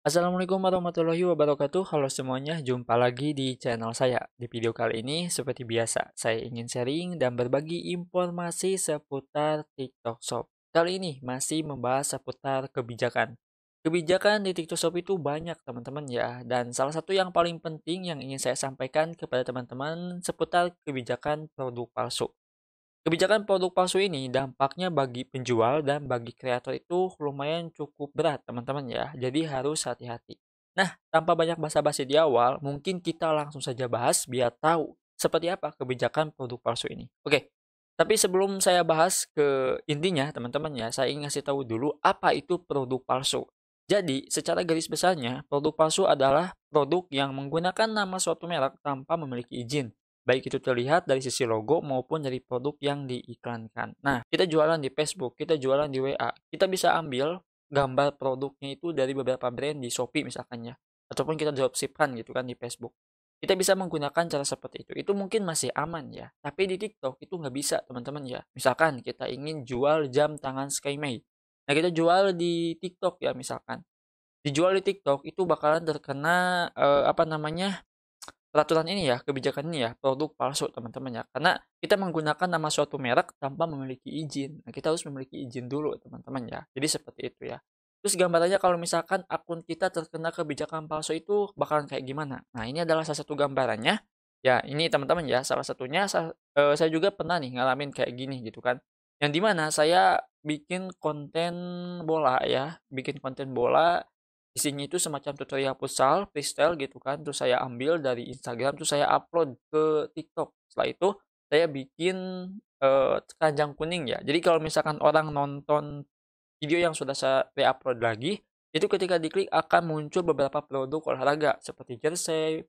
Assalamualaikum warahmatullahi wabarakatuh. Halo semuanya, jumpa lagi di channel saya. Di video kali ini, seperti biasa, saya ingin sharing dan berbagi informasi seputar TikTok Shop. Kali ini masih membahas seputar kebijakan. Kebijakan di TikTok Shop itu banyak teman-teman ya, dan salah satu yang paling penting yang ingin saya sampaikan kepada teman-teman seputar kebijakan produk palsu. Kebijakan produk palsu ini dampaknya bagi penjual dan bagi kreator itu lumayan cukup berat teman-teman ya. Jadi harus hati-hati. Nah, tanpa banyak basa-basi di awal, mungkin kita langsung saja bahas biar tahu seperti apa kebijakan produk palsu ini. Oke, tapi sebelum saya bahas ke intinya teman-teman ya, saya ingin ngasih tahu dulu apa itu produk palsu. Jadi, secara garis besarnya, produk palsu adalah produk yang menggunakan nama suatu merek tanpa memiliki izin. Baik itu terlihat dari sisi logo maupun dari produk yang diiklankan. Nah, kita jualan di Facebook, kita jualan di WA, kita bisa ambil gambar produknya itu dari beberapa brand di Shopee misalkan ya, ataupun kita dropshipkan gitu kan di Facebook. Kita bisa menggunakan cara seperti itu. Itu mungkin masih aman ya, tapi di TikTok itu nggak bisa teman-teman ya. Misalkan kita ingin jual jam tangan SkyMay. Nah, kita jual di TikTok ya misalkan. Dijual di TikTok itu bakalan terkena apa namanya? Peraturan ini ya, kebijakan ini ya, produk palsu teman-teman ya. Karena kita menggunakan nama suatu merek tanpa memiliki izin. Nah, kita harus memiliki izin dulu teman-teman ya. Jadi seperti itu ya. Terus gambarannya kalau misalkan akun kita terkena kebijakan palsu itu bakalan kayak gimana? Nah, ini adalah salah satu gambarannya. Ya, ini teman-teman ya, salah satunya saya juga pernah nih ngalamin kayak gini gitu kan. Yang dimana saya bikin konten bola ya, bikin konten bola. Isinya itu semacam tutorial futsal, freestyle gitu kan, terus saya ambil dari Instagram, terus saya upload ke TikTok. Setelah itu saya bikin, keranjang kuning ya. Jadi kalau misalkan orang nonton video yang sudah saya re-upload lagi, itu ketika diklik akan muncul beberapa produk olahraga seperti jersey,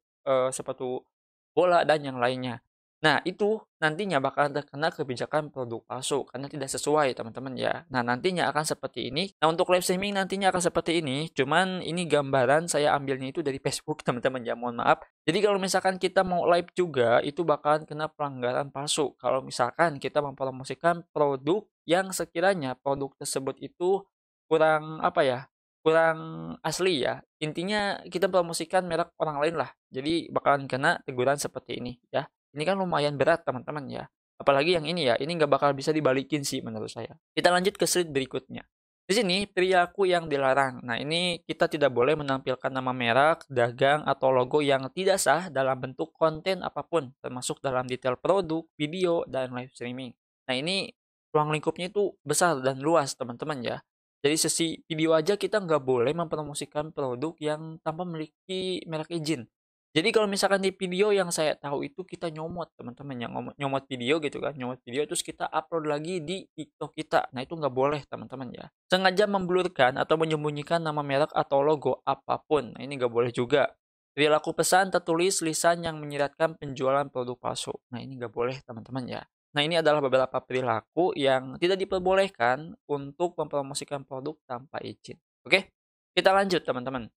sepatu bola, dan yang lainnya. Nah, itu nantinya bakalan terkena kebijakan produk palsu karena tidak sesuai, teman-teman ya. Nah, nantinya akan seperti ini. Nah, untuk live streaming nantinya akan seperti ini, cuman ini gambaran saya ambilnya itu dari Facebook, teman-teman ya, mohon maaf. Jadi kalau misalkan kita mau live juga, itu bakalan kena pelanggaran palsu. Kalau misalkan kita mempromosikan produk yang sekiranya produk tersebut itu kurang, apa ya, kurang asli ya. Intinya kita promosikan merek orang lain lah. Jadi bakalan kena teguran seperti ini ya. Ini kan lumayan berat teman-teman ya. Apalagi yang ini ya, ini nggak bakal bisa dibalikin sih menurut saya. Kita lanjut ke slide berikutnya. Di sini perilaku yang dilarang. Nah, ini kita tidak boleh menampilkan nama merek, dagang, atau logo yang tidak sah dalam bentuk konten apapun, termasuk dalam detail produk, video, dan live streaming. Nah, ini ruang lingkupnya itu besar dan luas, teman-teman ya. Jadi sesi video aja kita nggak boleh mempromosikan produk yang tanpa memiliki merek izin. Jadi kalau misalkan di video yang saya tahu itu kita nyomot teman-teman yang nyomot video gitu kan, nyomot video terus kita upload lagi di TikTok kita. Nah itu nggak boleh teman-teman ya. Sengaja memblurkan atau menyembunyikan nama merek atau logo apapun. Nah ini nggak boleh juga. Perilaku pesan tertulis lisan yang menyiratkan penjualan produk palsu. Nah ini nggak boleh teman-teman ya. Nah ini adalah beberapa perilaku yang tidak diperbolehkan untuk mempromosikan produk tanpa izin. Oke, kita lanjut teman-teman.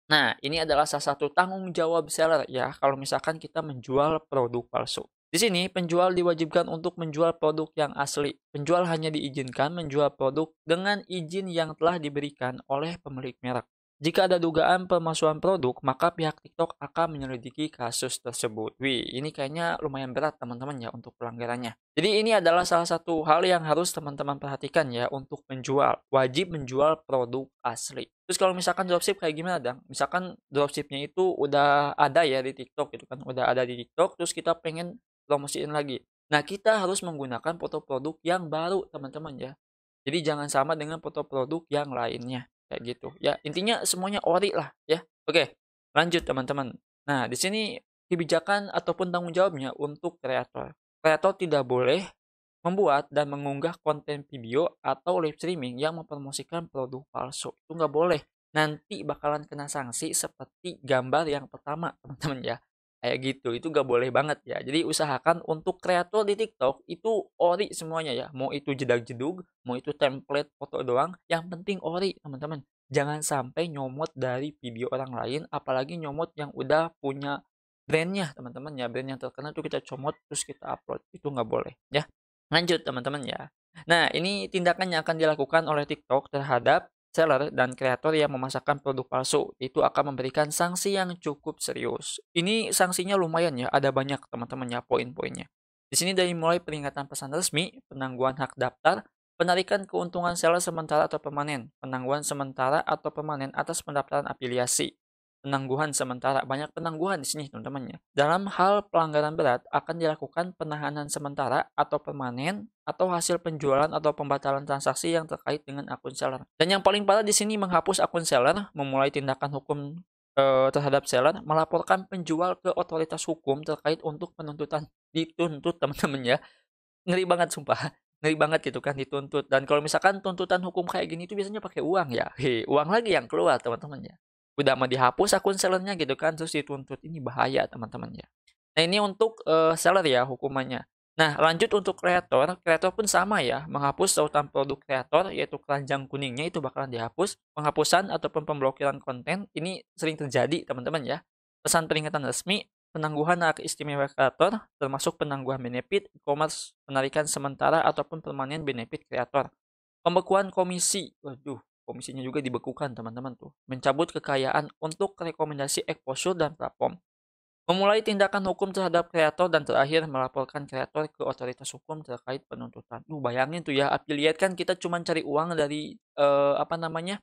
Nah, ini adalah salah satu tanggung jawab seller ya, kalau misalkan kita menjual produk palsu. Di sini, penjual diwajibkan untuk menjual produk yang asli. Penjual hanya diizinkan menjual produk dengan izin yang telah diberikan oleh pemilik merek. Jika ada dugaan pemalsuan produk, maka pihak TikTok akan menyelidiki kasus tersebut. Wih, ini kayaknya lumayan berat teman-teman ya untuk pelanggarannya. Jadi ini adalah salah satu hal yang harus teman-teman perhatikan ya untuk menjual. Wajib menjual produk asli. Terus kalau misalkan dropship kayak gimana dong? Misalkan dropshipnya itu udah ada ya di TikTok gitu kan, udah ada di TikTok, terus kita pengen promosiin lagi. Nah, kita harus menggunakan foto produk yang baru teman-teman ya. Jadi jangan sama dengan foto produk yang lainnya, kayak gitu. Ya, intinya semuanya ori lah ya. Oke, lanjut teman-teman. Nah, di sini kebijakan ataupun tanggung jawabnya untuk kreator. Kreator tidak boleh membuat dan mengunggah konten video atau live streaming yang mempromosikan produk palsu. Itu nggak boleh. Nanti bakalan kena sanksi seperti gambar yang pertama, teman-teman ya. Kayak gitu, itu nggak boleh banget ya. Jadi usahakan untuk kreator di TikTok itu ori semuanya ya. Mau itu jedag-jedug, mau itu template foto doang, yang penting ori, teman-teman. Jangan sampai nyomot dari video orang lain, apalagi nyomot yang udah punya brandnya, teman-teman ya. Brand yang terkenal itu kita comot terus kita upload. Itu nggak boleh ya. Lanjut teman-teman ya. Nah, ini tindakan yang akan dilakukan oleh TikTok terhadap seller dan kreator yang memasarkan produk palsu. Itu akan memberikan sanksi yang cukup serius. Ini sanksinya lumayan ya, ada banyak teman-teman ya poin-poinnya. Di sini dari mulai peringatan pesan resmi, penangguhan hak daftar, penarikan keuntungan seller sementara atau permanen, penangguhan sementara atau permanen atas pendaftaran afiliasi, penangguhan sementara, banyak penangguhan di sini teman-teman ya. Dalam hal pelanggaran berat akan dilakukan penahanan sementara atau permanen atau hasil penjualan atau pembatalan transaksi yang terkait dengan akun seller. Dan yang paling parah di sini menghapus akun seller, memulai tindakan hukum terhadap seller, melaporkan penjual ke otoritas hukum terkait untuk penuntutan. Dituntut teman-teman ya. Ngeri banget sumpah, ngeri banget gitu kan dituntut. Dan kalau misalkan tuntutan hukum kayak gini itu biasanya pakai uang ya. Uang lagi yang keluar teman-teman ya. Udah mah dihapus akun sellernya gitu kan, terus dituntut. Ini bahaya teman-teman ya. Nah ini untuk seller ya hukumannya. Nah lanjut untuk kreator, kreator pun sama ya, menghapus tautan produk kreator yaitu keranjang kuningnya itu bakalan dihapus. Penghapusan ataupun pemblokiran konten ini sering terjadi teman-teman ya. Pesan peringatan resmi, penangguhan hak istimewa kreator, termasuk penangguhan benefit, e-commerce, penarikan sementara ataupun permanen benefit kreator. Pembekuan komisi, waduh, komisinya juga dibekukan teman-teman tuh. Mencabut kekayaan untuk rekomendasi exposure dan platform. Memulai tindakan hukum terhadap kreator dan terakhir melaporkan kreator ke otoritas hukum terkait penuntutan. Bayangin tuh ya, affiliate kan kita cuma cari uang dari apa namanya?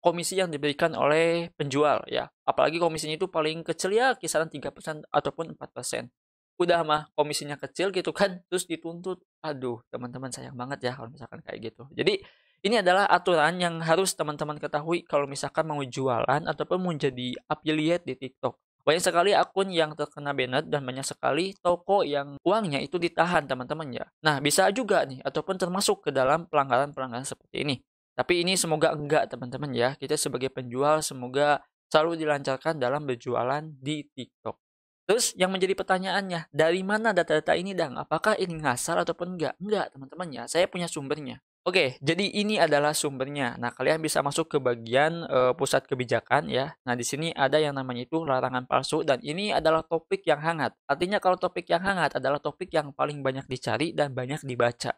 Komisi yang diberikan oleh penjual ya. Apalagi komisinya itu paling kecil ya kisaran 3% ataupun 4%. Udah mah komisinya kecil gitu kan, terus dituntut. Aduh, teman-teman sayang banget ya kalau misalkan kayak gitu. Jadi ini adalah aturan yang harus teman-teman ketahui kalau misalkan mau jualan ataupun mau jadi affiliate di TikTok. Banyak sekali akun yang terkena banned dan banyak sekali toko yang uangnya itu ditahan teman-teman ya. Nah bisa juga nih ataupun termasuk ke dalam pelanggaran-pelanggaran seperti ini. Tapi ini semoga enggak teman-teman ya. Kita sebagai penjual semoga selalu dilancarkan dalam berjualan di TikTok. Terus yang menjadi pertanyaannya, dari mana data-data ini Dang? Apakah ini ngasal ataupun enggak? Enggak teman-teman ya, saya punya sumbernya. Oke, jadi ini adalah sumbernya. Nah, kalian bisa masuk ke bagian pusat kebijakan ya. Nah, di sini ada yang namanya itu larangan palsu dan ini adalah topik yang hangat. Artinya kalau topik yang hangat adalah topik yang paling banyak dicari dan banyak dibaca.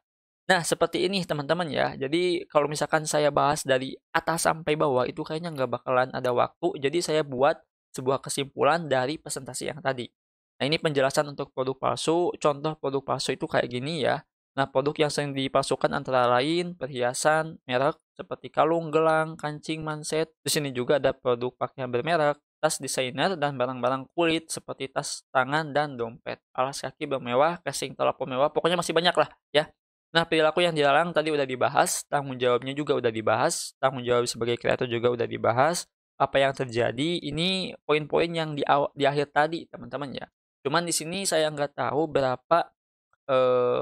Nah, seperti ini teman-teman ya. Jadi kalau misalkan saya bahas dari atas sampai bawah itu kayaknya nggak bakalan ada waktu. Jadi saya buat sebuah kesimpulan dari presentasi yang tadi. Nah, ini penjelasan untuk produk palsu. Contoh produk palsu itu kayak gini ya. Nah, produk yang sering dipalsukan antara lain perhiasan, merek seperti kalung, gelang, kancing, manset. Di sini juga ada produk pakaian bermerek, tas desainer, dan barang-barang kulit seperti tas tangan dan dompet. Alas kaki bermewah, casing telepon mewah, pokoknya masih banyak lah ya. Nah, perilaku yang dilarang tadi udah dibahas, tanggung jawabnya juga udah dibahas, tanggung jawab sebagai kreator juga udah dibahas. Apa yang terjadi ini poin-poin yang di akhir tadi teman-teman ya. Cuman di sini saya nggak tahu berapa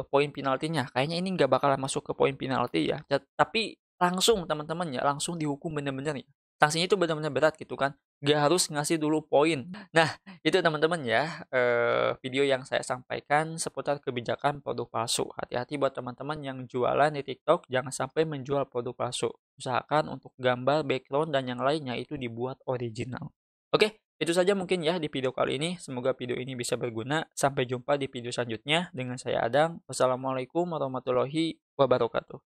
poin penaltinya, kayaknya ini nggak bakalan masuk ke poin penalti ya, tapi langsung teman-teman ya, langsung dihukum bener-bener ya. Sanksinya itu benar-benar berat gitu kan, nggak harus ngasih dulu poin. Nah, itu teman-teman ya, video yang saya sampaikan seputar kebijakan produk palsu. Hati-hati buat teman-teman yang jualan di TikTok, jangan sampai menjual produk palsu. Usahakan untuk gambar, background, dan yang lainnya itu dibuat original. Oke, itu saja mungkin ya di video kali ini. Semoga video ini bisa berguna. Sampai jumpa di video selanjutnya dengan saya Adang. Wassalamualaikum warahmatullahi wabarakatuh.